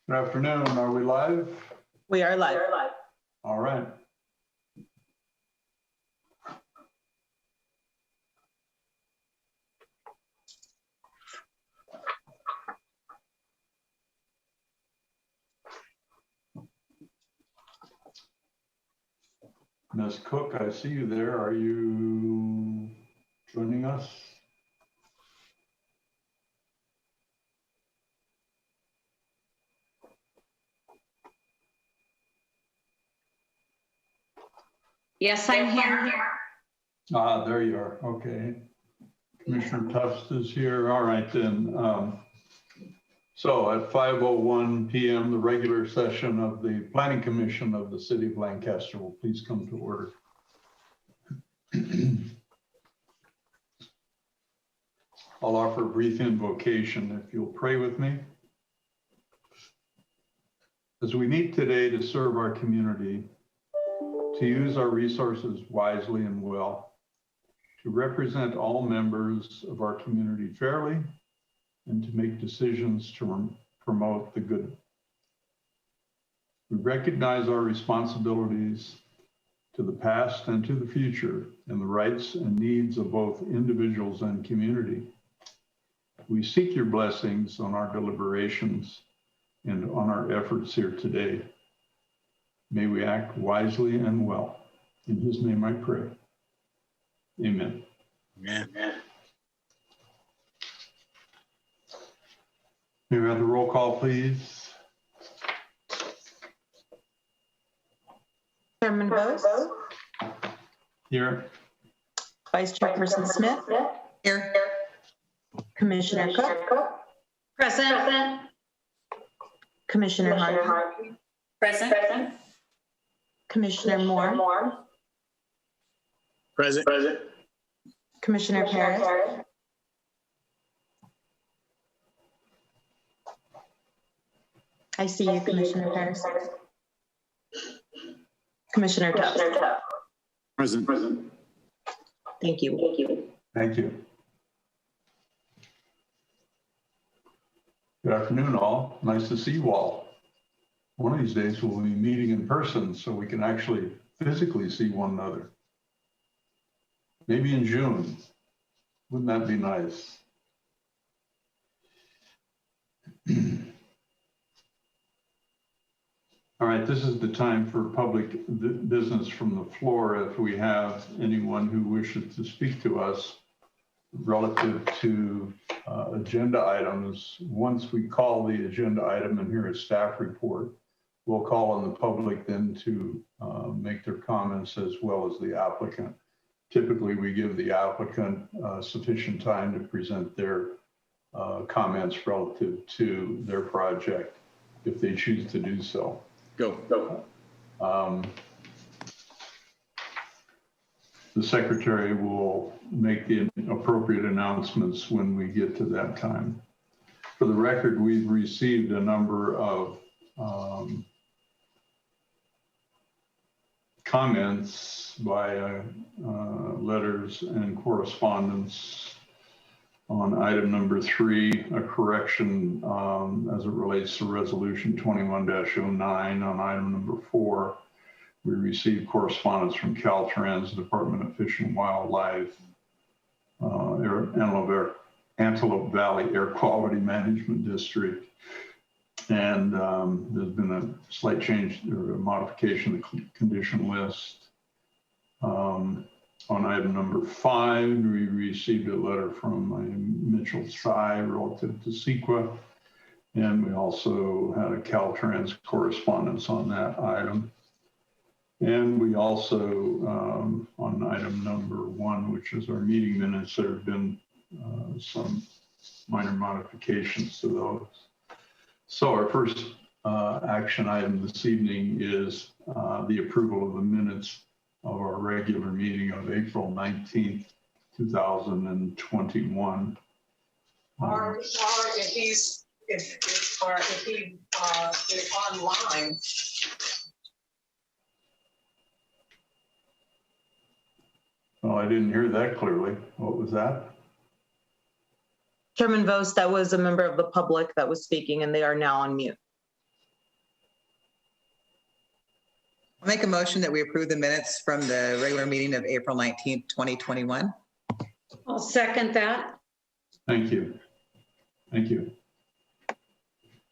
Good afternoon. Are we live? We are live. All right. Ms. Cook, I see you there. Are you joining us? Yes, I'm here. Ah, there you are. Okay. Commissioner Tufts is here. All right, then. So at 5:01 p.m., the regular session of the Planning Commission of the City of Lancaster will please come to order. I'll offer a brief invocation if you'll pray with me. As we meet today to serve our community, to use our resources wisely and well, to represent all members of our community fairly, and to make decisions to promote the good. We recognize our responsibilities to the past and to the future, and the rights and needs of both individuals and community. We seek your blessings on our deliberations and on our efforts here today. May we act wisely and well. In his name I pray. Amen. Amen. May we have the roll call, please? Chairman Bose, Here. Vice Chairperson Smith, Here. Commissioner Cook, Present. Commissioner Harvey, Present. Commissioner Moore, Present. Commissioner Paris, I see you, Commissioner Paris. Commissioner Tufts. Present. Thank you. Thank you. Good afternoon, all. Nice to see you all. One of these days we'll be meeting in person so we can actually physically see one another. Maybe in June. Wouldn't that be nice? All right, this is the time for public business from the floor. If we have anyone who wishes to speak to us relative to agenda items, once we call the agenda item and hear a staff report, we'll call on the public then to make their comments as well as the applicant. Typically, we give the applicant sufficient time to present their comments relative to their project if they choose to do so. Go. The secretary will make the appropriate announcements when we get to that time. For the record, we've received a number of comments via letters and correspondence on item number 3, a correction as it relates to resolution 21-09. On item number 4, we received correspondence from Caltrans, Department of Fish and Wildlife, Antelope Valley Air Quality Management District. And there's been a slight change or a modification of the condition list. On item number 5, we received a letter from Mitchell Tsai relative to CEQA. And we also had a Caltrans correspondence on that item. And we also, on item number 1, which is our meeting minutes, there have been some minor modifications to those. So our first action item this evening is the approval of the minutes of our regular meeting of April 19th, 2021. Or if he's online. Well, I didn't hear that clearly. What was that? Chairman Vos, that was a member of the public that was speaking and they are now on mute. I'll make a motion that we approve the minutes from the regular meeting of April 19th, 2021. I'll second that. Thank you. Thank you.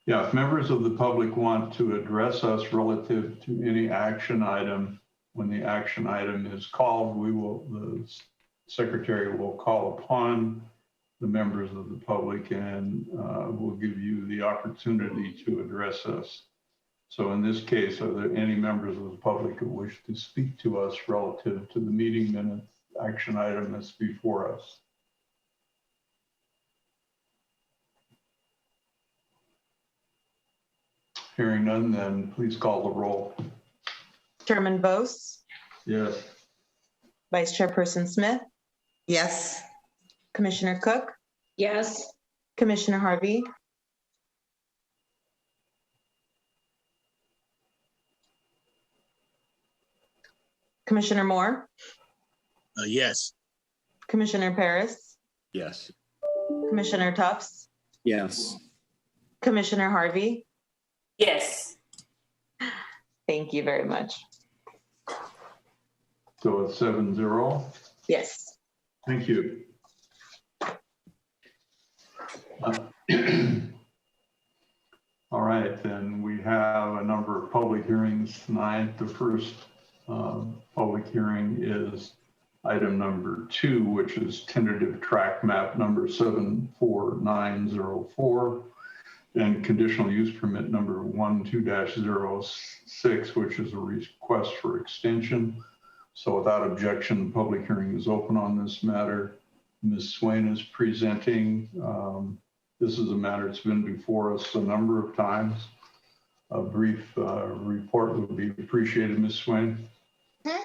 Yeah, if members of the public want to address us relative to any action item, when the action item is called, the secretary will call upon the members of the public and will give you the opportunity to address us. So in this case, are there any members of the public who wish to speak to us relative to the meeting minutes action item that's before us? Hearing none, then please call the roll. Chairman Bose, Yes. Vice Chairperson Smith, Yes. Commissioner Cook, Yes. Commissioner Harvey, Commissioner Moore, Yes. Commissioner Paris, Yes. Commissioner Tufts, Yes. Commissioner Harvey. Yes. Thank you very much. So it's 7-0. Yes. Thank you. All right, then we have a number of public hearings tonight. The first public hearing is item number 2, which is tentative track map number 74904 and conditional use permit number 12-06, which is a request for extension. So without objection, the public hearing is open on this matter. Ms. Swain is presenting. This is a matter that's been before us a number of times. A brief report would be appreciated, Ms. Swain. Okay.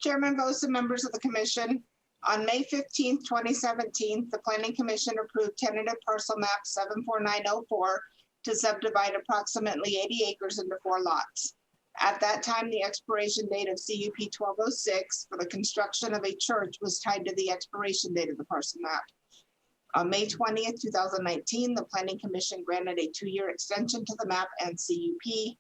Chairman Bose and members of the commission, on May 15th, 2017, the Planning Commission approved tentative parcel map 74904 to subdivide approximately 80 acres into 4 lots. At that time, the expiration date of CUP 1206 for the construction of a church was tied to the expiration date of the parcel map. On May 20th, 2019, the Planning Commission granted a 2-year extension to the map and CUP.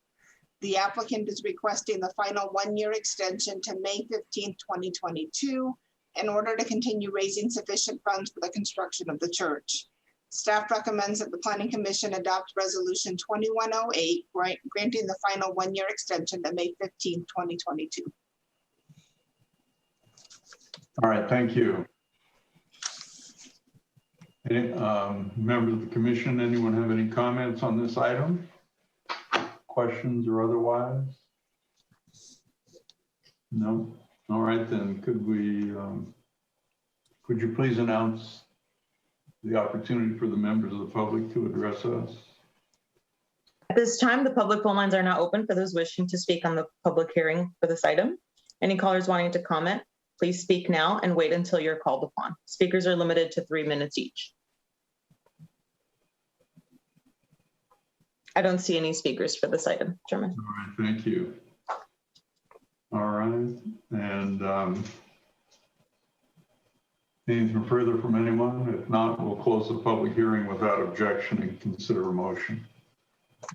The applicant is requesting the final 1-year extension to May 15th, 2022 in order to continue raising sufficient funds for the construction of the church. Staff recommends that the Planning Commission adopt Resolution 2108, granting the final 1-year extension to May 15th, 2022. All right, thank you. Any members of the commission, anyone have any comments on this item? Questions or otherwise? No? All right, then could you please announce the opportunity for the members of the public to address us? At this time, the public phone lines are now open for those wishing to speak on the public hearing for this item. Any callers wanting to comment, please speak now and wait until you're called upon. Speakers are limited to 3 minutes each. I don't see any speakers for this item, Chairman. All right, thank you. All right, and anything further from anyone? If not, we'll close the public hearing without objection and consider a motion.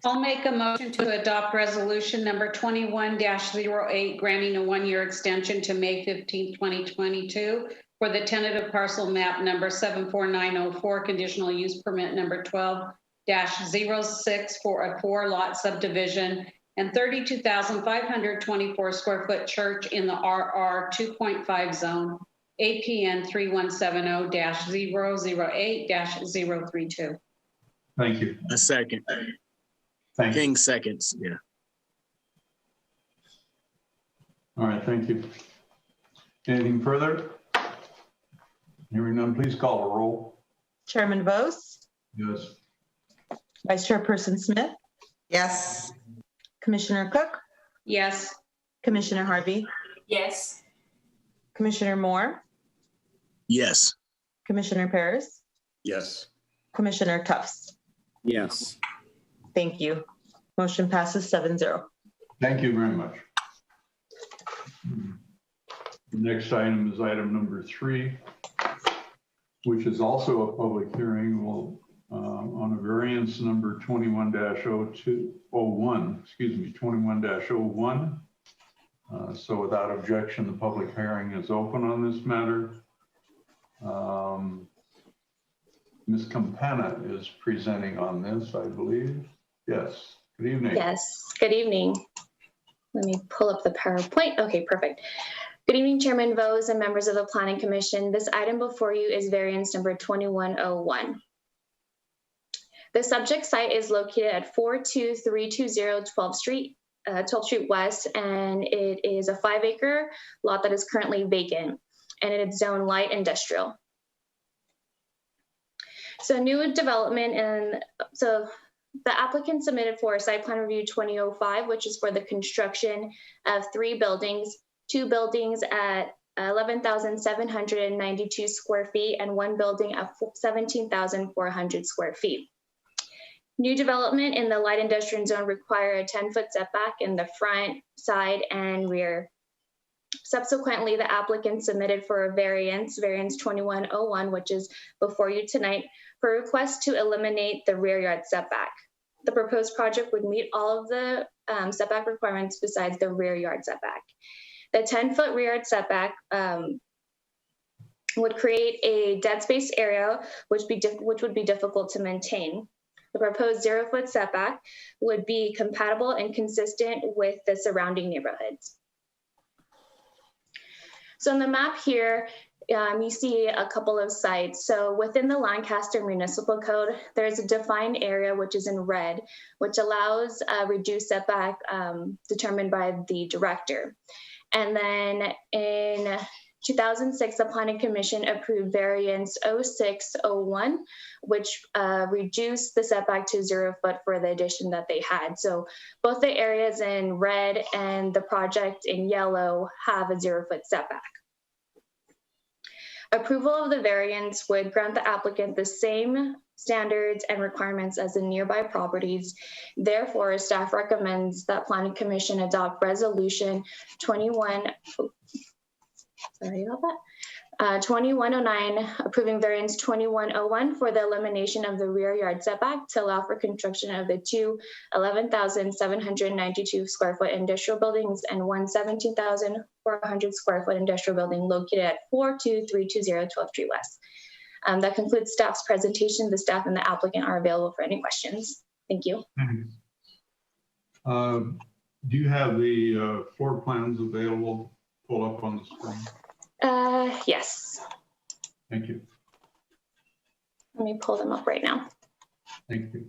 I'll make a motion to adopt resolution number 21-08, granting a 1-year extension to May 15, 2022 for the tentative parcel map number 74904, conditional use permit number 12-06 for a 4-lot subdivision and 32,524 square foot church in the RR 2.5 zone, APN 3170-008-032. Thank you. A second. Thank you. King seconds. Yeah. All right, thank you. Anything further? Hearing none, please call a roll. Chairman Bose, Yes. Vice Chairperson Smith, Yes. Commissioner Cook, Yes. Commissioner Harvey, Yes. Commissioner Moore, Yes. Commissioner Paris, Yes. Commissioner Tufts. Yes. Thank you. Motion passes 7-0. Thank you very much. The next item is item number 3, which is also a public hearing on a variance number 21-01, 21-01, So without objection, the public hearing is open on this matter. Ms. Campana is presenting on this, I believe. Yes, good evening. Yes, good evening. Let me pull up the PowerPoint. Okay, perfect. Good evening, Chairman Vose and members of the Planning Commission. This item before you is variance number 2101. The subject site is located at 42320 12th Street West, and it is a 5-acre lot that is currently vacant, and it is zoned light industrial. So new development, and so the applicant submitted for site plan review 2005, which is for the construction of 3 buildings, 2 buildings at 11,792 square feet and 1 building at 17,400 square feet. New development in the light industrial zone require a 10-foot setback in the front, side, and rear. Subsequently, the applicant submitted for a variance 2101, which is before you tonight, for a request to eliminate the rear yard setback. The proposed project would meet all of the setback requirements besides the rear yard setback. The 10-foot rear yard setback would create a dead space area, which would be difficult to maintain. The proposed 0-foot setback would be compatible and consistent with the surrounding neighborhoods. So on the map here, you see a couple of sites. So within the Lancaster Municipal Code, there's a defined area which is in red, which allows a reduced setback determined by the director. And then in 2006, the Planning Commission approved variance 0601, which reduced the setback to 0 foot for the addition that they had. So both the areas in red and the project in yellow have a 0-foot setback. Approval of the variance would grant the applicant the same standards and requirements as the nearby properties. Therefore, staff recommends that Planning Commission adopt resolution 2109, approving variance 2101 for the elimination of the rear yard setback to allow for construction of the 2 11,792 square foot industrial buildings and 1 17,400 square foot industrial building located at 42320 12th Street West. That concludes staff's presentation. The staff and the applicant are available for any questions. Thank you. Do you have the floor plans available? Pull up on the screen. Yes. Thank you. Let me pull them up right now. Thank you.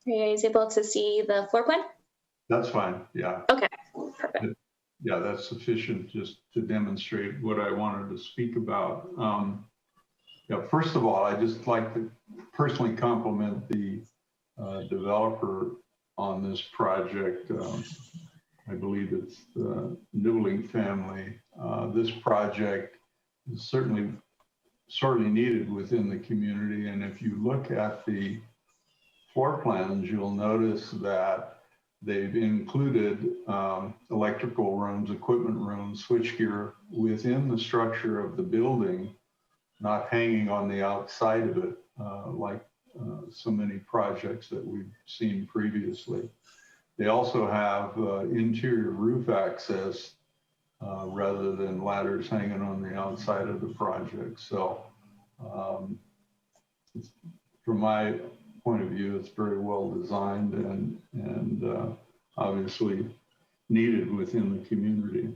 Are you guys able to see the floor plan? That's fine. Yeah. Okay, perfect. Yeah, that's sufficient just to demonstrate what I wanted to speak about. Yeah, first of all, I'd just like to personally compliment the developer on this project. I believe it's the Nibbling family. This project is certainly sorely needed within the community. And if you look at the floor plans, you'll notice that they've included electrical rooms, equipment rooms, switchgear within the structure of the building, not hanging on the outside of it like so many projects that we've seen previously. They also have interior roof access rather than ladders hanging on the outside of the project. So from my point of view, it's very well designed and obviously needed within the community.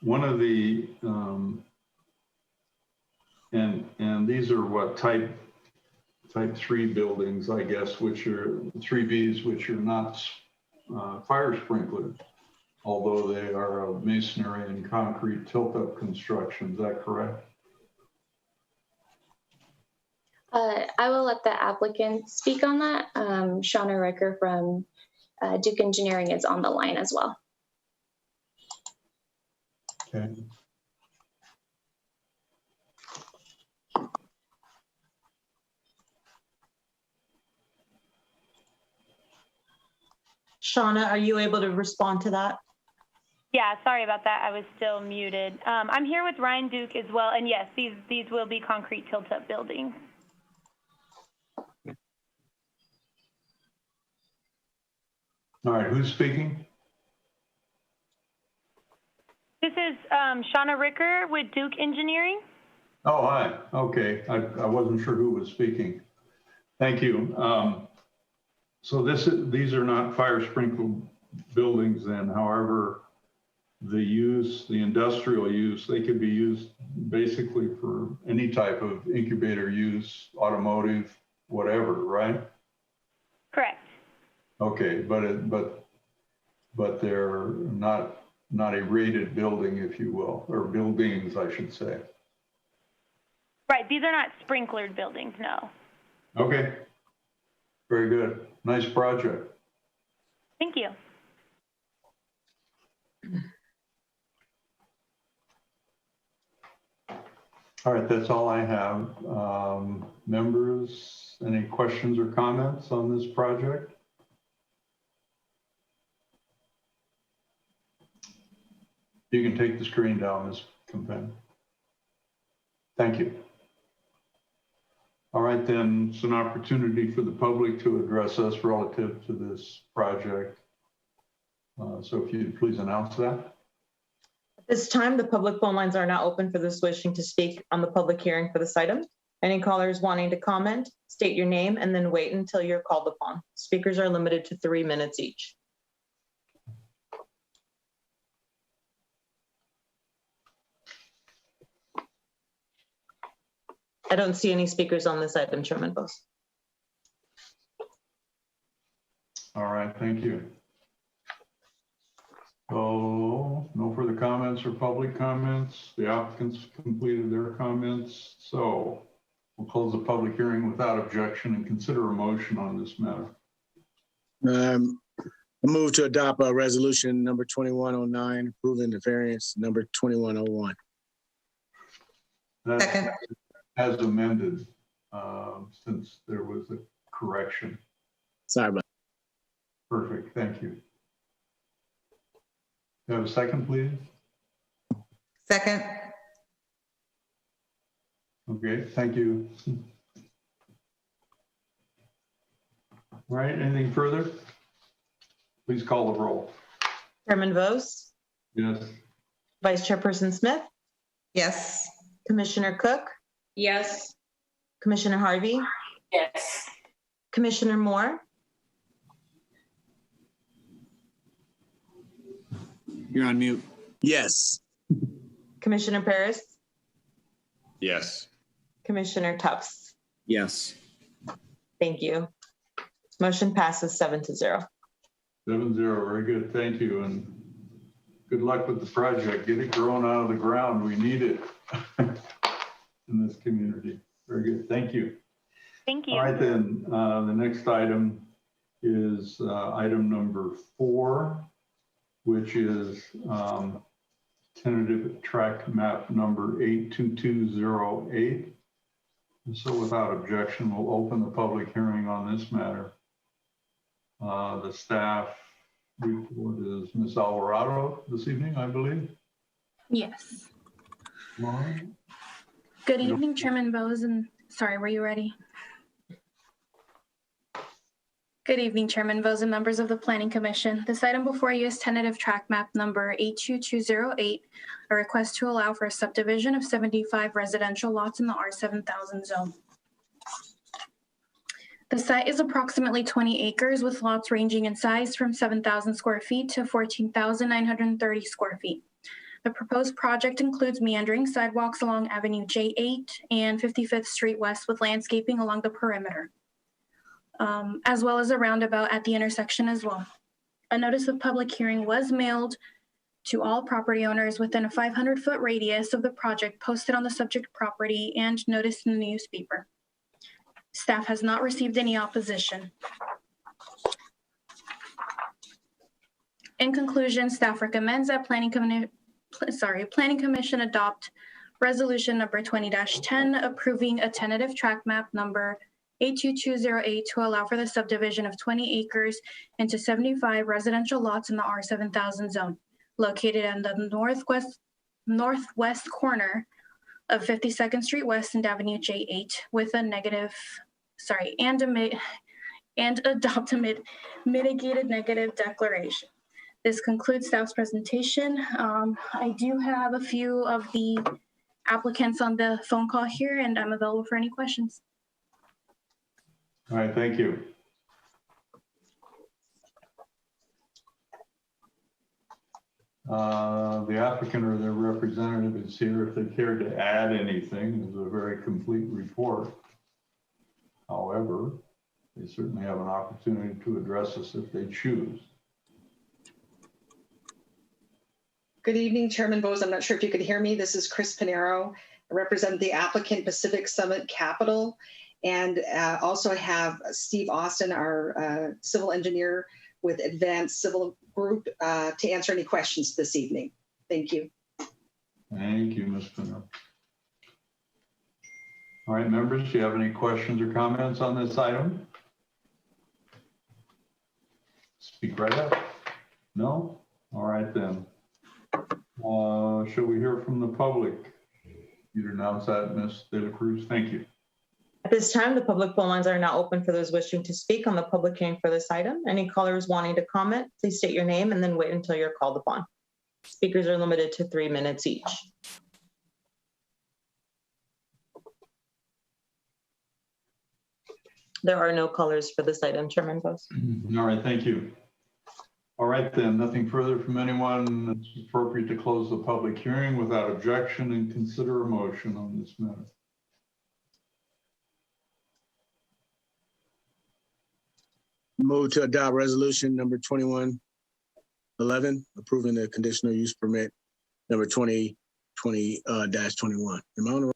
One of the, and these are what type 3 buildings, I guess, which are 3Bs, which are not fire sprinkled, although they are of masonry and concrete tilt-up construction. Is that correct? I will let the applicant speak on that. Shauna Ricker from Duke Engineering is on the line as well. Okay. Shauna, are you able to respond to that? Yeah, sorry about that. I was still muted. I'm here with Ryan Duke as well, and yes, these will be concrete tilt-up buildings. All right, who's speaking? This is Shauna Ricker with Duke Engineering. Oh, hi. Okay, I wasn't sure who was speaking. Thank you. So these are not fire sprinkler buildings then. However, the industrial use, they could be used basically for any type of incubator use, automotive, whatever, right? Correct. Okay, but they're not a rated building, if you will, or buildings, I should say. Right, these are not sprinklered buildings, no. Okay, very good. Nice project. Thank you. All right, that's all I have. Members, any questions or comments on this project? You can take the screen down, Ms. Campen. Thank you. All right, then it's an opportunity for the public to address us relative to this project. So if you'd please announce that. At this time, the public phone lines are now open for those wishing to speak on the public hearing for this item. Any callers wanting to comment, state your name and then wait until you're called upon. Speakers are limited to 3 minutes each. I don't see any speakers on this item, Chairman Bose. All right, thank you. So no further comments or public comments. The applicants completed their comments. So we'll close the public hearing without objection and consider a motion on this matter. I move to adopt a resolution number 2109, approving the variance number 2101. That's Second. as amended, since there was a correction. Sorry about Perfect, thank you. You have a second, please? Second. Okay, thank you. All right, anything further? Please call the roll. Chairman Vos, Yes. Vice Chairperson Smith, Yes. Commissioner Cook, Yes. Commissioner Harvey, Yes. Commissioner Moore, You're on mute. Yes. Commissioner Paris, Yes. Commissioner Tufts. Yes. Thank you. Motion passes 7-0. 7-0, very good, thank you, and good luck with the project. Get it growing out of the ground, we need it in this community. Very good, thank you. Thank you. All right then, the next item is item number 4, which is tentative track map number 82208. And so without objection, we'll open the public hearing on this matter. The staff report is Ms. Alvarado this evening, I believe. Yes. Lauren? Good evening, Chairman Bose, and sorry, were you ready? Good evening, Chairman Bose and members of the Planning Commission. This item before you is tentative track map number 82208, a request to allow for a subdivision of 75 residential lots in the R7000 zone. The site is approximately 20 acres with lots ranging in size from 7,000 square feet to 14,930 square feet. The proposed project includes meandering sidewalks along Avenue J8 and 55th Street West with landscaping along the perimeter, as well as a roundabout at the intersection as well. A notice of public hearing was mailed to all property owners within a 500-foot radius of the project, posted on the subject property, and noticed in the newspaper. Staff has not received any opposition. In conclusion, staff recommends that Planning Commission adopt resolution number 20-10 approving a tentative tract map number 82208 to allow for the subdivision of 20 acres into 75 residential lots in the R7000 zone, located in the northwest corner of 52nd Street West and Avenue J8 with a and adopt a mitigated negative declaration. This concludes staff's presentation. I do have a few of the applicants on the phone call here, and I'm available for any questions. All right, thank you. The applicant or their representative is here if they care to add anything. It's a very complete report. However, they certainly have an opportunity to address us if they choose. Good evening, Chairman Bose. I'm not sure if you could hear me. This is Chris Pinero. I represent the applicant Pacific Summit Capital, and also have Steve Austin, our civil engineer with Advanced Civil Group, to answer any questions this evening. Thank you. Thank you, Ms. Pinero. All right, members, do you have any questions or comments on this item? Speak right up. No? All right then. Shall we hear from the public? You'd announce that, Ms. De La Cruz. Thank you. At this time, the public phone lines are now open for those wishing to speak on the public hearing for this item. Any callers wanting to comment, please state your name and then wait until you're called upon. Speakers are limited to 3 minutes each. There are no callers for this item, Chairman Bose. All right, thank you. All right then, nothing further from anyone. It's appropriate to close the public hearing without objection and consider a motion on this matter. Move to adopt resolution number 2111, approving the conditional use permit number 2020-21. Am I on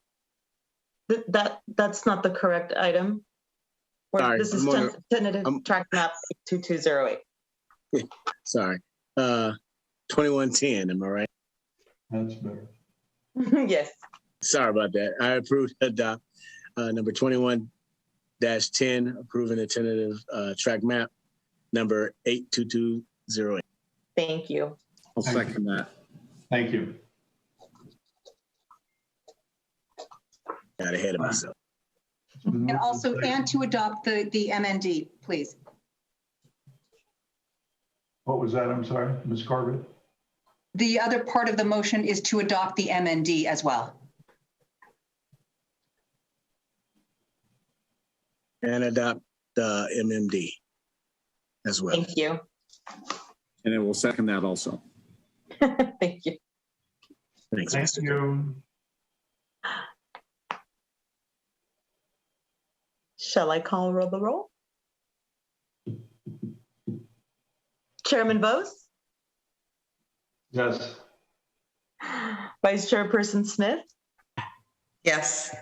the That's not the correct item. Sorry, This is tentative tract map 2208. Sorry, 2110, am I right? That's better. Yes. Sorry about that. I approve to adopt number 21-10, approving the tentative tract map number 82208. Thank you. I'll second that. Thank you. Got ahead of myself. And also, and to adopt the MND, please. What was that? I'm sorry, Ms. Corbett? The other part of the motion is to adopt the MND as well. And adopt the MMD as well. Thank you. And I will second that also. Thank you. Thanks, Thank Mr. you. Shall I call the roll? Chairman Bose? Yes. Vice Chairperson Smith? Yes.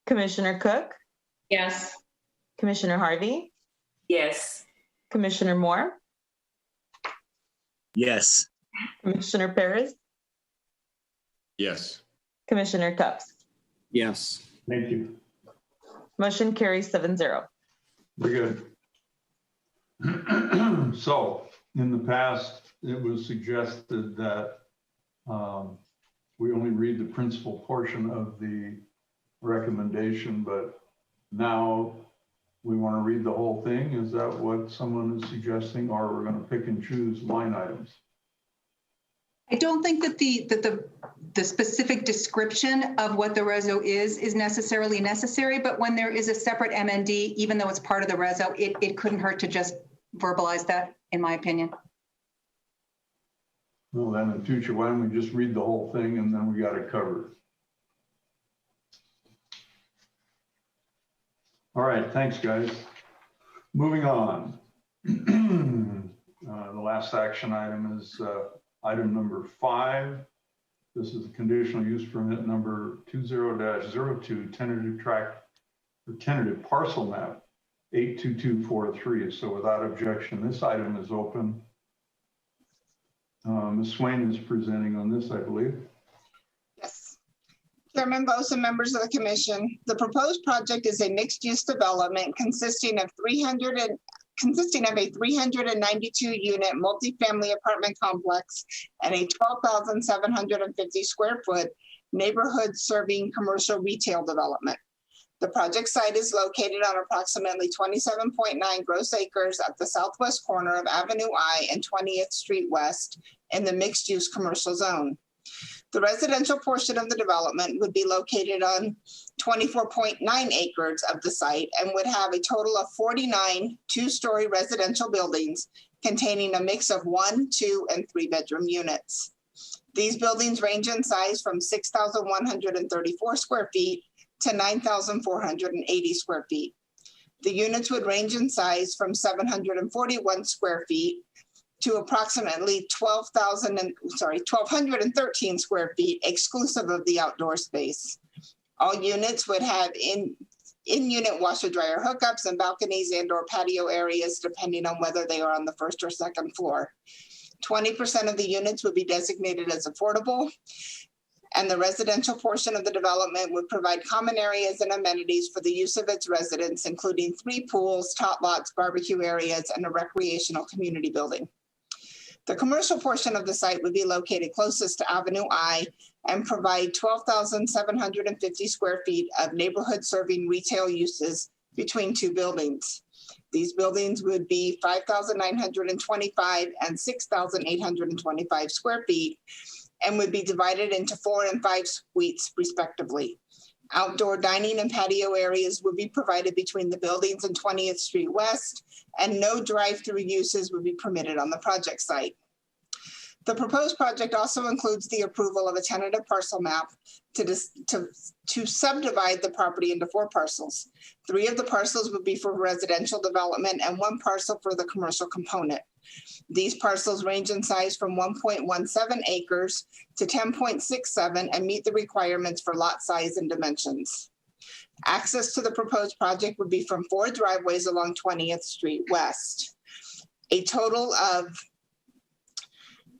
Commissioner Cook? Yes. Commissioner Harvey? Yes. Commissioner Moore? Yes. Commissioner Perez? Yes. Commissioner Tubbs? Yes. Thank you. Motion carries 7-0. Very good. So in the past, it was suggested that we only read the principal portion of the recommendation, but now we want to read the whole thing. Is that what someone is suggesting, or we're going to pick and choose line items? I don't think that the specific description of what the reso is necessarily necessary, but when there is a separate MND, even though it's part of the reso, it couldn't hurt to just verbalize that, in my opinion. Well, then in the future, why don't we just read the whole thing and then we got it covered? All right, thanks, guys. Moving on. The last action item is item number 5. This is a conditional use permit number 20-02, tentative tract or tentative parcel map 82243. So without objection, this item is open. Ms. Swain is presenting on this, I believe. Yes. Chairman Bose and members of the commission, the proposed project is a mixed-use development consisting of a 392-unit multifamily apartment complex and a 12,750 square foot neighborhood serving commercial retail development. The project site is located on approximately 27.9 gross acres at the southwest corner of Avenue I and 20th Street West in the mixed-use commercial zone. The residential portion of the development would be located on 24.9 acres of the site and would have a total of 49 two-story residential buildings containing a mix of 1, 2, and 3-bedroom units. These buildings range in size from 6,134 square feet to 9,480 square feet. The units would range in size from 741 square feet to approximately 1,213 square feet, exclusive of the outdoor space. All units would have in-unit washer dryer hookups and balconies and/or patio areas, depending on whether they are on the first or second floor. 20% of the units would be designated as affordable, and the residential portion of the development would provide common areas and amenities for the use of its residents, including 3 pools, tot lots, barbecue areas, and a recreational community building. The commercial portion of the site would be located closest to Avenue I and provide 12,750 square feet of neighborhood serving retail uses between 2 buildings. These buildings would be 5,925 and 6,825 square feet and would be divided into 4 and 5 suites respectively. Outdoor dining and patio areas would be provided between the buildings and 20th Street West, and no drive-through uses would be permitted on the project site. The proposed project also includes the approval of a tentative parcel map to subdivide the property into 4 parcels. 3 of the parcels would be for residential development and 1 parcel for the commercial component. These parcels range in size from 1.17 acres to 10.67 and meet the requirements for lot size and dimensions. Access to the proposed project would be from 4 driveways along 20th Street West. A total of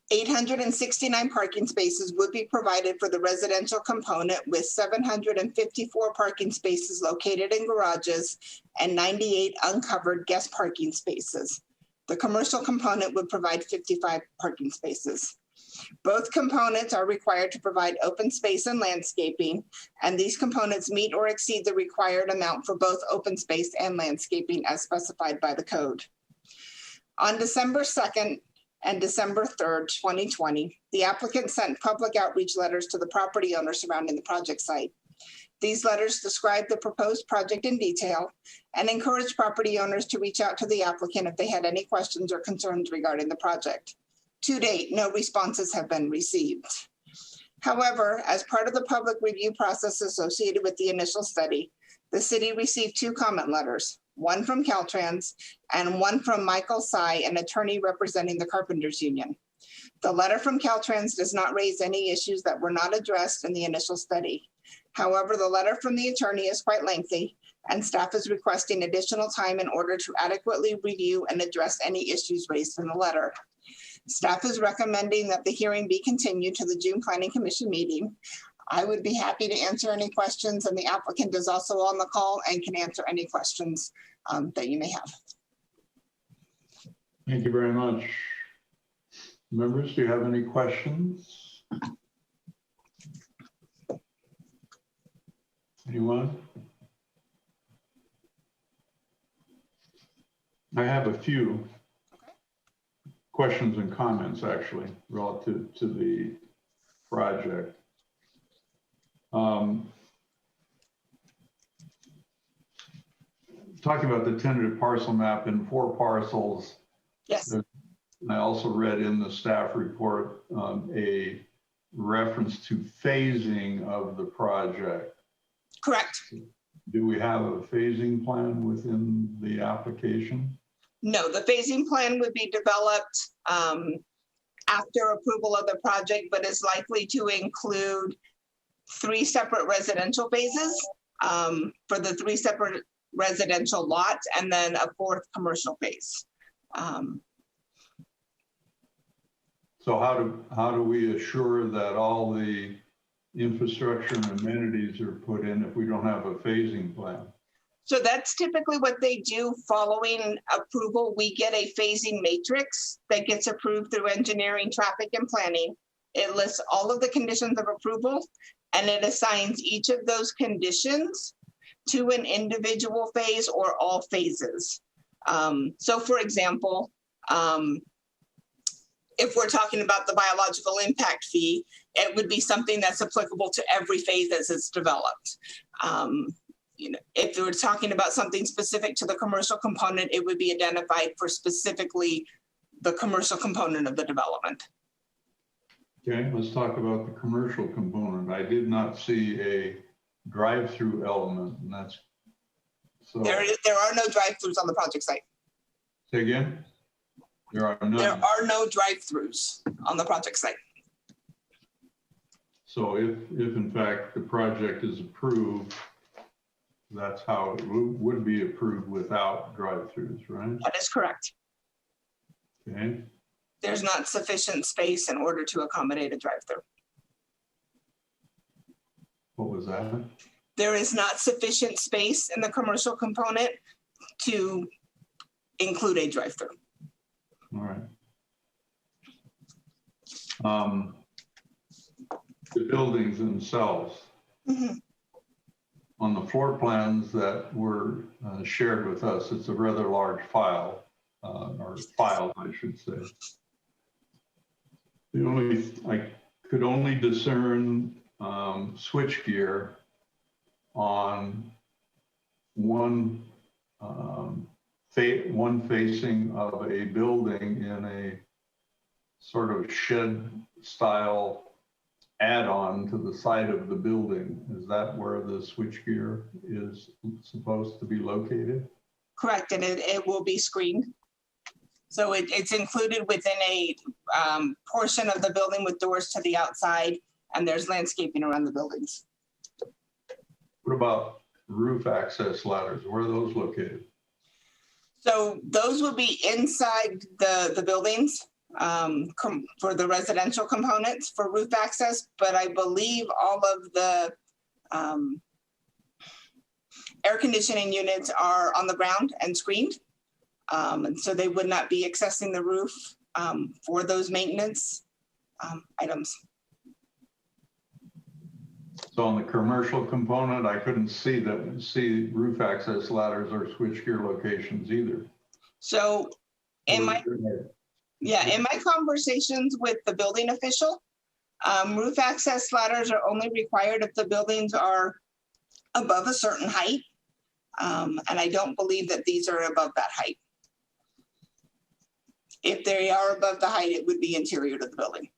869 parking spaces would be provided for the residential component, with 754 parking spaces located in garages and 98 uncovered guest parking spaces. The commercial component would provide 55 parking spaces. Both components are required to provide open space and landscaping, and these components meet or exceed the required amount for both open space and landscaping as specified by the code. On December 2nd and December 3rd, 2020, the applicant sent public outreach letters to the property owners surrounding the project site. These letters describe the proposed project in detail and encourage property owners to reach out to the applicant if they had any questions or concerns regarding the project. To date, no responses have been received. However, as part of the public review process associated with the initial study, the city received 2 comment letters, one from Caltrans and one from Michael Sy, an attorney representing the Carpenters Union. The letter from Caltrans does not raise any issues that were not addressed in the initial study. However, the letter from the attorney is quite lengthy, and staff is requesting additional time in order to adequately review and address any issues raised in the letter. Staff is recommending that the hearing be continued to the June Planning Commission meeting. I would be happy to answer any questions, and the applicant is also on the call and can answer any questions that you may have. Thank you very much. Members, do you have any questions? Anyone? I have a few questions and comments, actually, relative to the project. Talking about the tentative parcel map in 4 parcels. Yes. I also read in the staff report a reference to phasing of the project. Correct. Do we have a phasing plan within the application? No, the phasing plan would be developed after approval of the project, but is likely to include 3 separate residential phases for the 3 separate residential lots, and then a 4th commercial phase. So how do we assure that all the infrastructure and amenities are put in if we don't have a phasing plan? So that's typically what they do following approval. We get a phasing matrix that gets approved through engineering, traffic, and planning. It lists all of the conditions of approval, and it assigns each of those conditions to an individual phase or all phases. So for example, if we're talking about the biological impact fee, it would be something that's applicable to every phase as it's developed. If we're talking about something specific to the commercial component, it would be identified for specifically the commercial component of the development. Okay, let's talk about the commercial component. I did not see a drive-through element, and that's so. There are no drive-throughs on the project site. Say again? There are none. There are no drive-throughs on the project site. So if in fact the project is approved, that's how it would be approved without drive-throughs, right? That is correct. Okay. There's not sufficient space in order to accommodate a drive-through. What was that? There is not sufficient space in the commercial component to include a drive-through. All right. The buildings themselves. Mm-hmm. On the floor plans that were shared with us, it's a rather large file, or files, I should say. I could only discern switchgear on one facing of a building in a sort of shed style add-on to the side of the building. Is that where the switchgear is supposed to be located? Correct, and it will be screened. So it's included within a portion of the building with doors to the outside, and there's landscaping around the buildings. What about roof access ladders? Where are those located? So those will be inside the buildings for the residential components for roof access, but I believe all of the air conditioning units are on the ground and screened. And so they would not be accessing the roof for those maintenance items. So on the commercial component, I couldn't see roof access ladders or switchgear locations either. So in my conversations with the building official, roof access ladders are only required if the buildings are above a certain height. And I don't believe that these are above that height. If they are above the height, it would be interior to the building.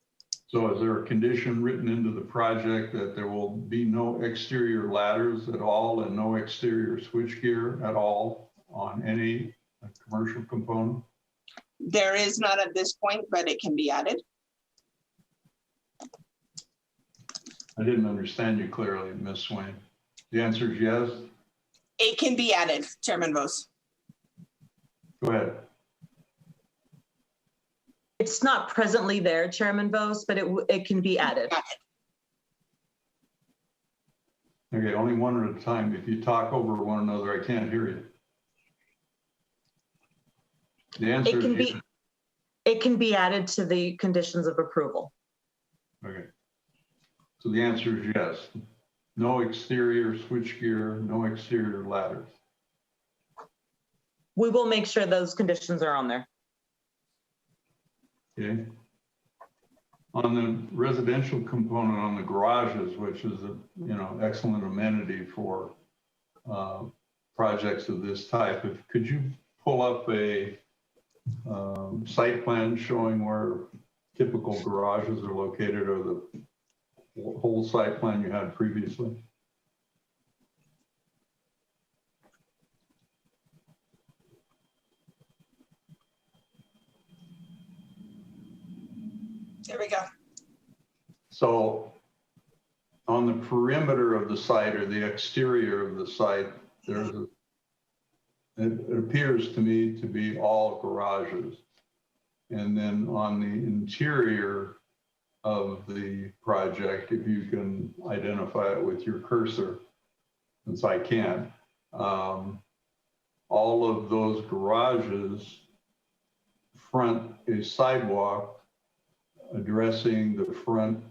So is there a condition written into the project that there will be no exterior ladders at all and no exterior switchgear at all on any commercial component? There is not at this point, but it can be added. I didn't understand you clearly, Ms. Swain. The answer is yes? It can be added, Chairman Vos. Go ahead. It's not presently there, Chairman Vos, but it can be added. Okay, only one at a time. If you talk over one another, I can't hear you. The answer is yes. It can be added to the conditions of approval. Okay. So the answer is yes. No exterior switchgear, no exterior ladders. We will make sure those conditions are on there. Okay. On the residential component, on the garages, which is a excellent amenity for projects of this type, could you pull up a site plan showing where typical garages are located, or the whole site plan you had previously? There we go. So on the perimeter of the site, or the exterior of the site, it appears to me to be all garages. And then on the interior of the project, if you can identify it with your cursor, since I can't, all of those garages front a sidewalk addressing the front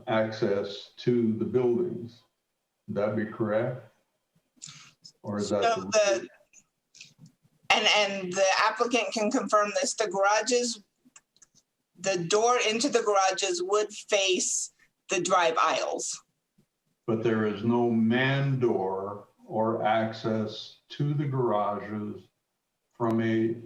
access to the buildings. Would that be correct? Or is that So and the applicant can confirm this, the garages, the door into the garages would face the drive aisles. But there is no man door or access to the garages from a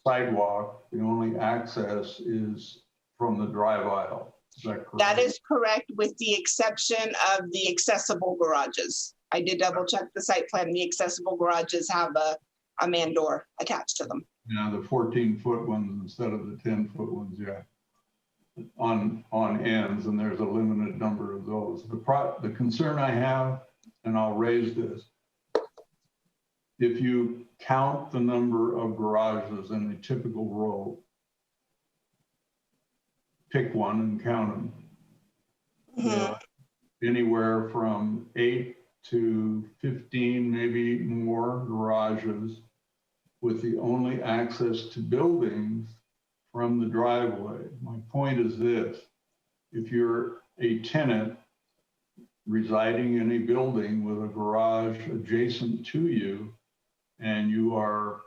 sidewalk. The only access is from the drive aisle. Is that correct? That is correct, with the exception of the accessible garages. I did double check the site plan. The accessible garages have a man door attached to them. Yeah, the 14-foot ones instead of the 10-foot ones, yeah. On ends, and there's a limited number of those. The concern I have, and I'll raise this, if you count the number of garages in a typical row, pick one and count them. Anywhere from 8 to 15, maybe more garages, with the only access to buildings from the driveway. My point is this: if you're a tenant residing in a building with a garage adjacent to you, and you are,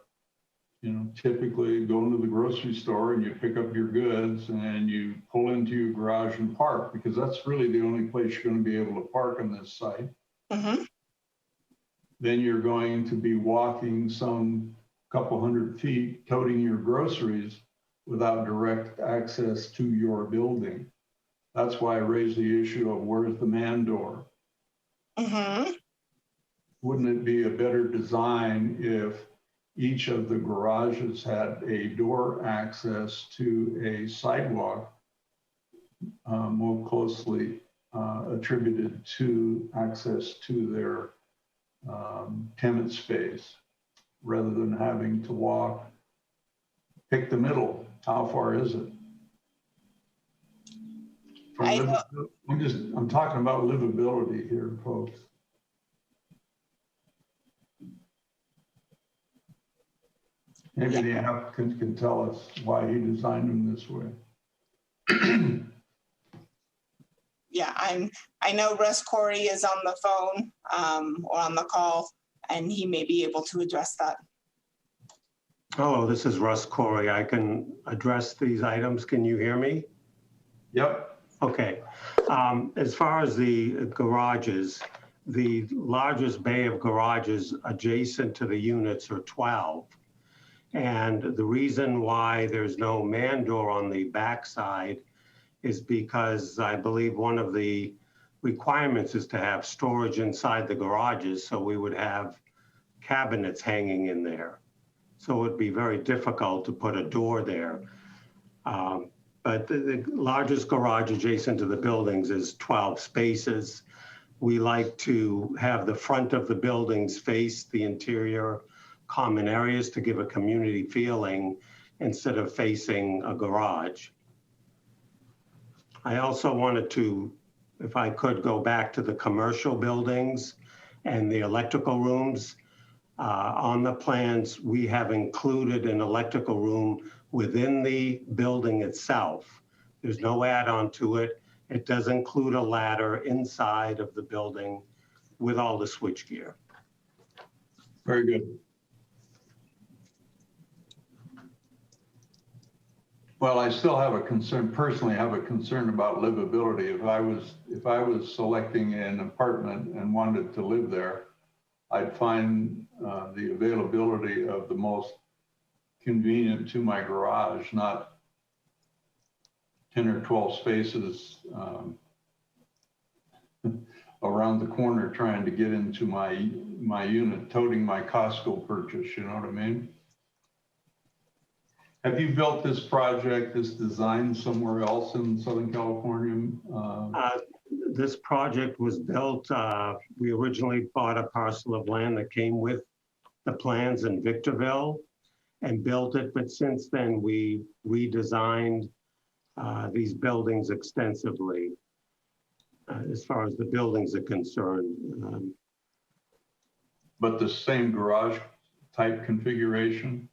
typically going to the grocery store and you pick up your goods and you pull into your garage and park, because that's really the only place you're going to be able to park on this site. Then you're going to be walking some couple hundred feet, toting your groceries without direct access to your building. That's why I raised the issue of where's the man door? Wouldn't it be a better design if each of the garages had a door access to a sidewalk more closely attributed to access to their tenant space, rather than having to walk, pick the middle? How far is it? I'm talking about livability here, folks. Maybe the applicant can tell us why he designed them this way. Yeah, I know Russ Corey is on the phone or on the call, and he may be able to address that. Hello, this is Russ Corey. I can address these items. Can you hear me? Yep. Okay. As far as the garages, the largest bay of garages adjacent to the units are 12. And the reason why there's no man door on the backside is because I believe one of the requirements is to have storage inside the garages, so we would have cabinets hanging in there. So it would be very difficult to put a door there. But the largest garage adjacent to the buildings is 12 spaces. We like to have the front of the buildings face the interior common areas to give a community feeling instead of facing a garage. I also wanted to, if I could, go back to the commercial buildings and the electrical rooms. On the plans, we have included an electrical room within the building itself. There's no add-on to it. It does include a ladder inside of the building with all the switchgear. Very good. Well, I still have a concern, personally have a concern about livability. If I was selecting an apartment and wanted to live there, I'd find the availability of the most convenient to my garage, not 10 or 12 spaces around the corner trying to get into my unit, toting my Costco purchase, you know what I mean? Have you built this project, this design somewhere else in Southern California? This project was built, we originally bought a parcel of land that came with the plans in Victorville. and built it. But since then, we redesigned these buildings extensively as far as the buildings are concerned. But the same garage type configuration?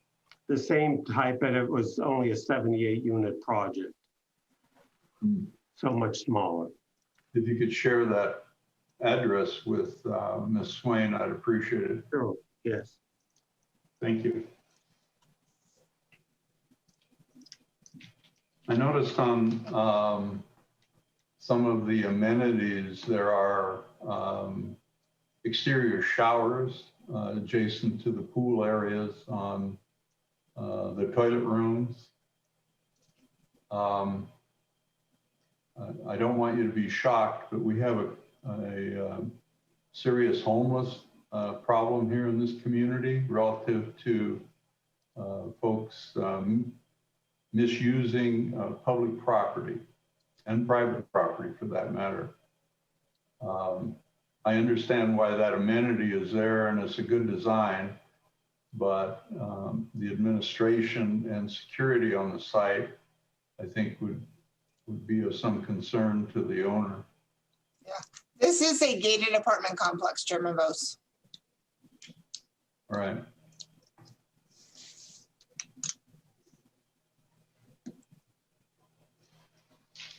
The same type, and it was only a 78 unit project. So much smaller. If you could share that address with Ms. Swain, I'd appreciate it. Sure, yes. Thank you. I noticed on some of the amenities, there are exterior showers adjacent to the pool areas on the toilet rooms. I don't want you to be shocked, but we have a serious homeless problem here in this community relative to folks misusing public property and private property for that matter. I understand why that amenity is there and it's a good design, but the administration and security on the site, I think would be of some concern to the owner. Yeah, this is a gated apartment complex, Chairman Bose. All right.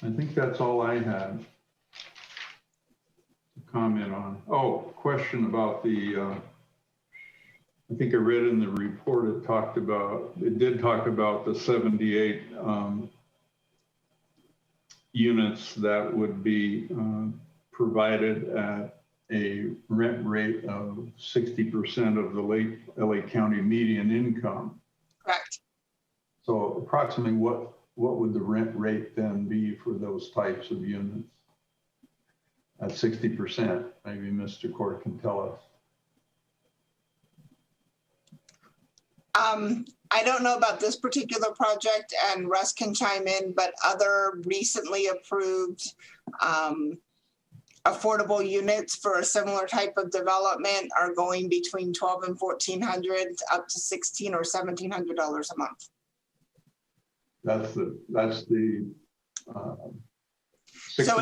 I think that's all I had to comment on. Oh, question about the, I think I read in the report, it did talk about the 78 units that would be provided at a rent rate of 60% of the LA County median income. Correct. So approximately what would the rent rate then be for those types of units? At 60%, maybe Mr. Court can tell us. I don't know about this particular project, and Russ can chime in, but other recently approved affordable units for a similar type of development are going between $1,200 and $1,400 up to $1,600 or $1,700 a month. That's the 60%. So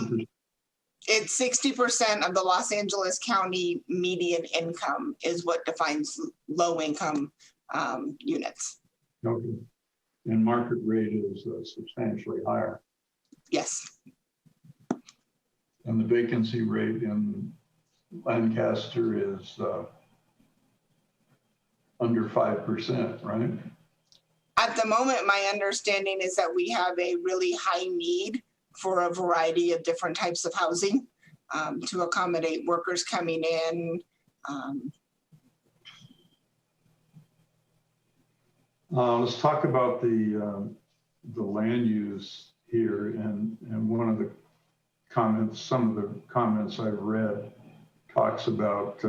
it's 60% of the Los Angeles County median income is what defines low income units. Okay. And market rate is substantially higher. Yes. And the vacancy rate in Lancaster is under 5%, right? At the moment, my understanding is that we have a really high need for a variety of different types of housing to accommodate workers coming in. Let's talk about the land use here, and one of the comments, some of the comments I've read talks about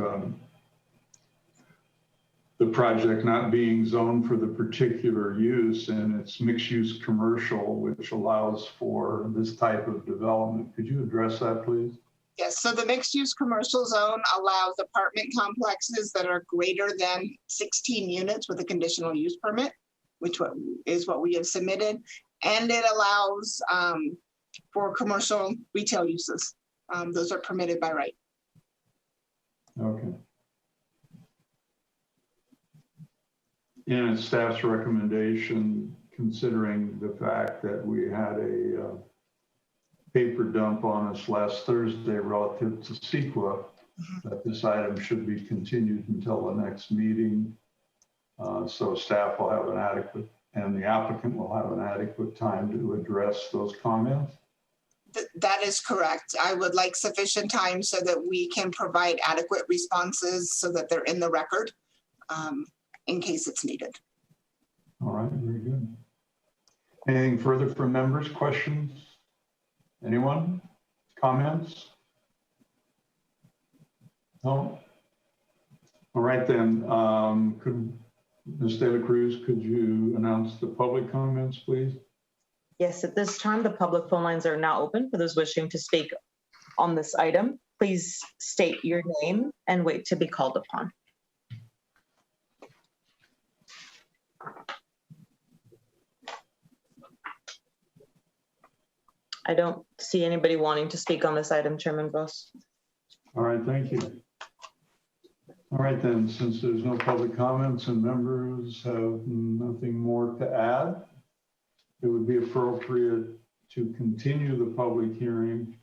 the project not being zoned for the particular use, and it's mixed-use commercial, which allows for this type of development. Could you address that, please? Yes, so the mixed-use commercial zone allows apartment complexes that are greater than 16 units with a conditional use permit, which is what we have submitted, and it allows for commercial retail uses. Those are permitted by right. Okay. And staff's recommendation, considering the fact that we had a paper dump on us last Thursday relative to CEQA, that this item should be continued until the next meeting. So staff will have an adequate, and the applicant will have an adequate time to address those comments. That is correct. I would like sufficient time so that we can provide adequate responses so that they're in the record in case it's needed. All right, very good. Anything further from members? Questions? Anyone? Comments? No? All right then, could Ms. De La Cruz, could you announce the public comments, please? Yes, at this time, the public phone lines are now open for those wishing to speak on this item. Please state your name and wait to be called upon. I don't see anybody wanting to speak on this item, Chairman Vos. All right, thank you. All right then, since there's no public comments and members have nothing more to add, it would be appropriate to continue the public hearing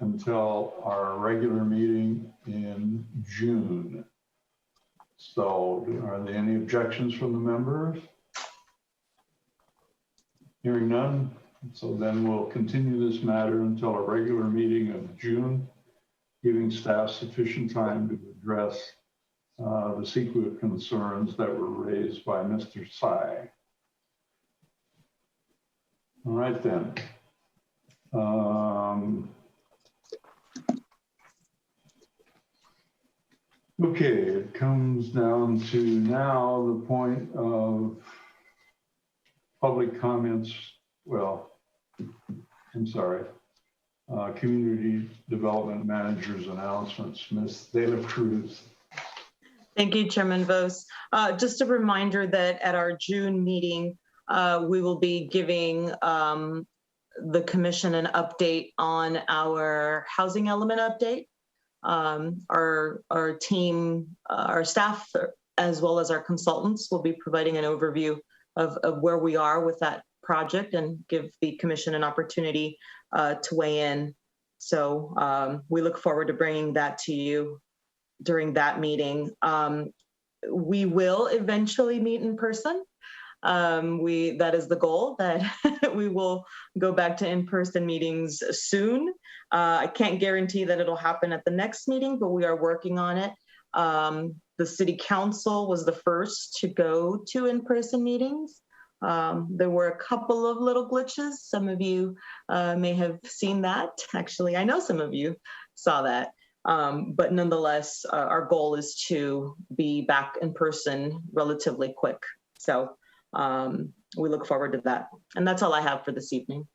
until our regular meeting in June. So are there any objections from the members? Hearing none. So then we'll continue this matter until our regular meeting of June, giving staff sufficient time to address the CEQA concerns that were raised by Mr. Tsai. All right then. Okay, it comes down to now the point of public comments. Well, I'm sorry. Community Development Manager's announcements. Ms. De La Cruz. Thank you, Chairman Vos. Just a reminder that at our June meeting, we will be giving the commission an update on our housing element update. Our team, our staff, as well as our consultants will be providing an overview of where we are with that project and give the commission an opportunity to weigh in. So we look forward to bringing that to you during that meeting. We will eventually meet in person. That is the goal, that we will go back to in-person meetings soon. I can't guarantee that it'll happen at the next meeting, but we are working on it. The City Council was the first to go to in-person meetings. There were a couple of little glitches. Some of you may have seen that. Actually, I know some of you saw that. But nonetheless, our goal is to be back in person relatively quick. So we look forward to that. And that's all I have for this evening.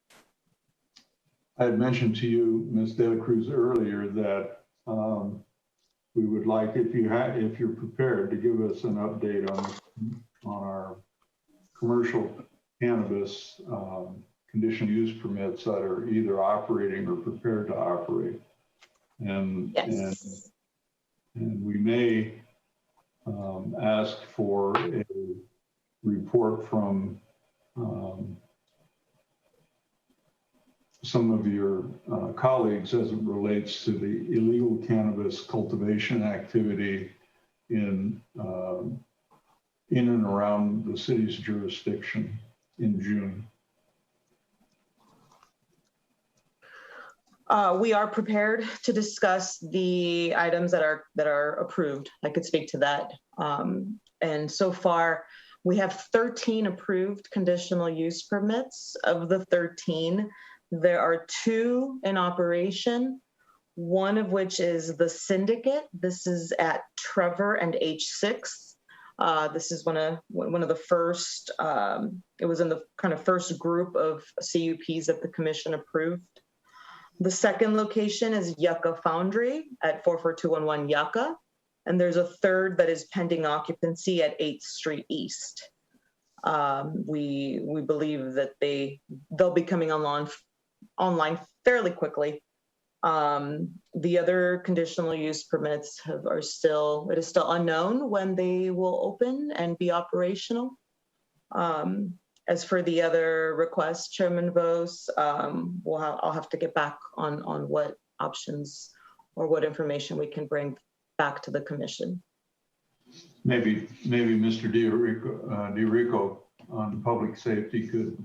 I had mentioned to you, Ms. De La Cruz, earlier that we would like, if you're prepared, to give us an update on our commercial cannabis conditional use permits that are either operating or prepared to operate. And, yes. and we may ask for a report from some of your colleagues as it relates to the illegal cannabis cultivation activity in and around the city's jurisdiction in June. We are prepared to discuss the items that are approved. I could speak to that. And so far, we have 13 approved conditional use permits. Of the 13, there are 2 in operation, one of which is the Syndicate. This is at Trevor and H6. This is one of the first, it was in the kind of first group of CUPs that the commission approved. The second location is Yucca Foundry at 44211 Yucca. And there's a third that is pending occupancy at 8th Street East. We believe that they'll be coming online fairly quickly. The other conditional use permits it is still unknown when they will open and be operational. As for the other requests, Chairman Vos, I'll have to get back on what options or what information we can bring back to the commission. Maybe Mr. DiRico on public safety could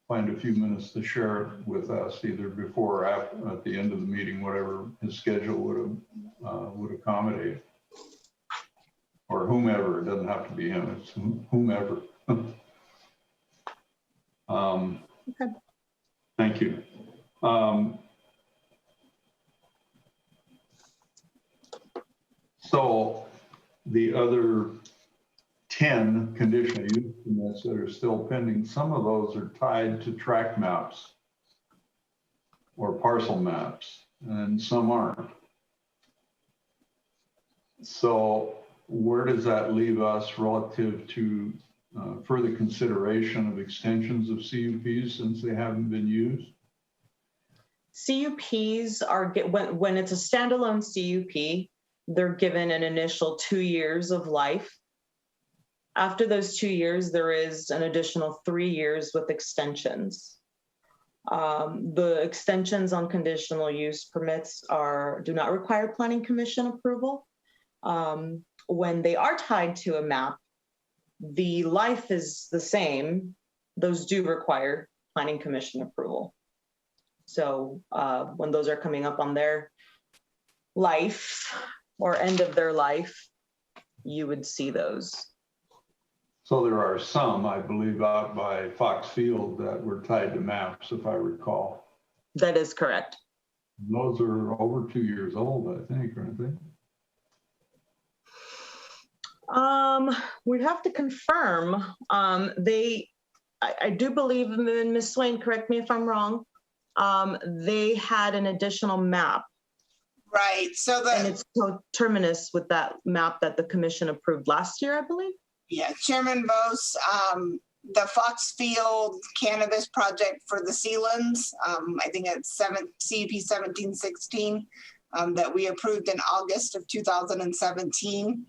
find a few minutes to share with us, either before or after, at the end of the meeting, whatever his schedule would accommodate, or whomever. It doesn't have to be him; it's whomever. Okay. Thank you. So the other 10 conditional use permits that are still pending, some of those are tied to tract maps or parcel maps, and some aren't. So where does that leave us relative to further consideration of extensions of CUPs since they haven't been used? CUPs are, when it's a standalone CUP, they're given an initial 2 years of life. After those 2 years, there is an additional 3 years with extensions. The extensions on conditional use permits do not require planning commission approval. When they are tied to a map, the life is the same. Those do require planning commission approval. So when those are coming up on their life or end of their life, you would see those. So there are some, I believe, out by Fox Field that were tied to maps, if I recall. That is correct. Those are over 2 years old, I think, aren't they? We'd have to confirm. I do believe, and Ms. Swain, correct me if I'm wrong, they had an additional map. Right, so and it's coterminous with that map that the commission approved last year, I believe. Yeah, Chairman Bose, the Foxfield Cannabis Project for the Sealands, I think it's CUP 1716, that we approved in August of 2017.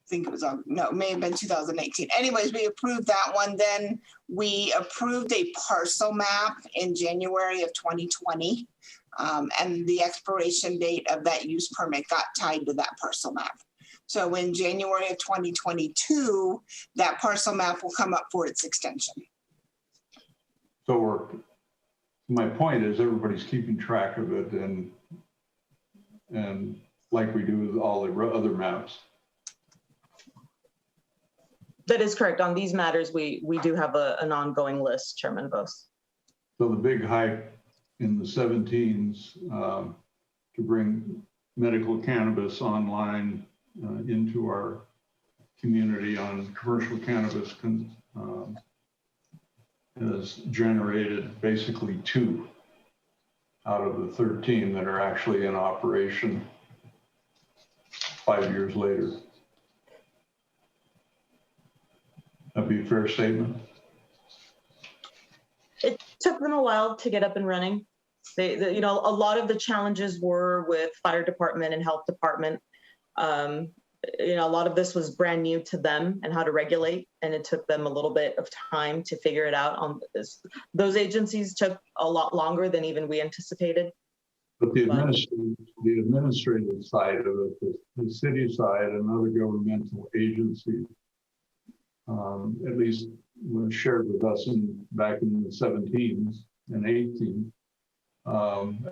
I think it was, no, it may have been 2018. Anyways, we approved that one. Then we approved a parcel map in January of 2020. And the expiration date of that use permit got tied to that parcel map. So in January of 2022, that parcel map will come up for its extension. So my point is everybody's keeping track of it and like we do with all the other maps. That is correct. On these matters, we do have an ongoing list, Chairman Bose. So the big hype in the 17s to bring medical cannabis online into our community on commercial cannabis has generated basically 2 out of the 13 that are actually in operation 5 years later. That'd be a fair statement. It took them a while to get up and running. You know, a lot of the challenges were with fire department and health department. You know, a lot of this was brand new to them and how to regulate, and it took them a little bit of time to figure it out. On this, those agencies took a lot longer than even we anticipated. But the administrative side of it, the city side and other governmental agencies, at least was shared with us back in the 17s and 18s.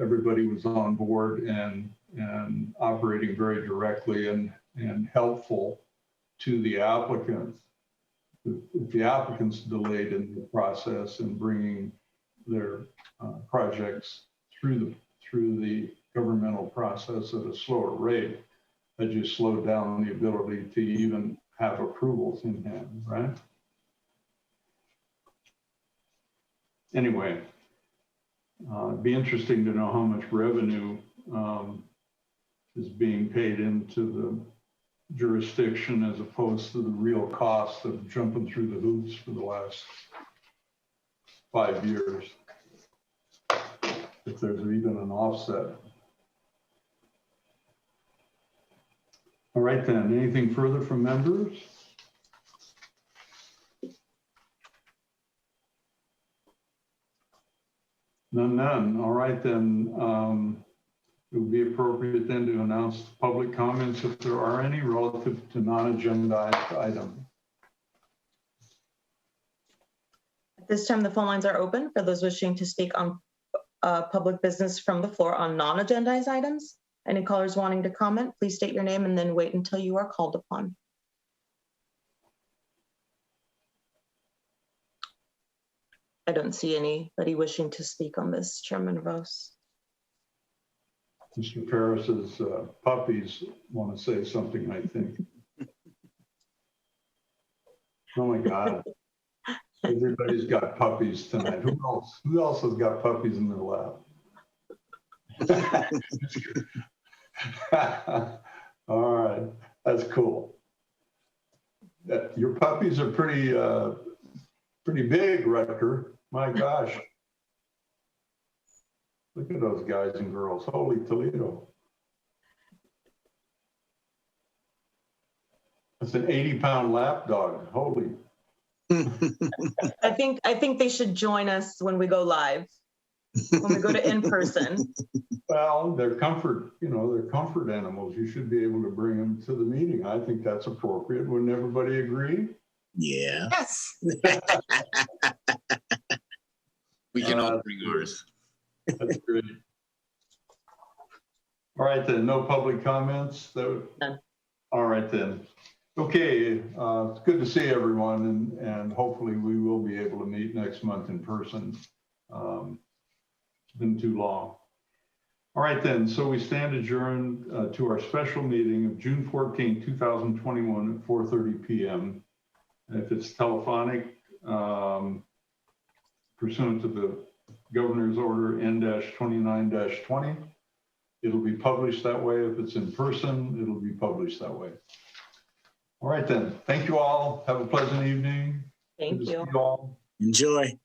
Everybody was on board and operating very directly and helpful to the applicants. If the applicants delayed in the process and bringing their projects through the governmental process at a slower rate, that just slowed down the ability to even have approvals in hand, right? Anyway, it'd be interesting to know how much revenue is being paid into the jurisdiction as opposed to the real cost of jumping through the hoops for the last 5 years, if there's even an offset. All right then, anything further from members? None. All right then, it would be appropriate then to announce public comments if there are any relative to non-agendized items. At this time, the phone lines are open for those wishing to speak on public business from the floor on non-agendized items. Any callers wanting to comment, please state your name and then wait until you are called upon. I don't see anybody wishing to speak on this, Chairman Vos. Mr. Ferris's puppies want to say something, I think. Oh my God. Everybody's got puppies tonight. Who else has got puppies in their lap? All right, that's cool. Your puppies are pretty big, Rutger. My gosh. Look at those guys and girls. Holy Toledo. That's an 80-pound lap dog. Holy. I think they should join us when we go live, when we go to in person. Well, they're comfort animals. You should be able to bring them to the meeting. I think that's appropriate. Wouldn't everybody agree? Yeah. Yes. We can all bring ours. That's great. All right, then. No public comments? None. All right, then. Okay. It's good to see everyone, and hopefully we will be able to meet next month in person. It's been too long. All right, then. So we stand adjourned to our special meeting of June 14, 2021 at 4:30 p.m. And if it's telephonic, pursuant to the Governor's Order N-29-20, it'll be published that way. If it's in person, it'll be published that way. All right, then. Thank you all. Have a pleasant evening. Thank Good to you. see you all. Enjoy.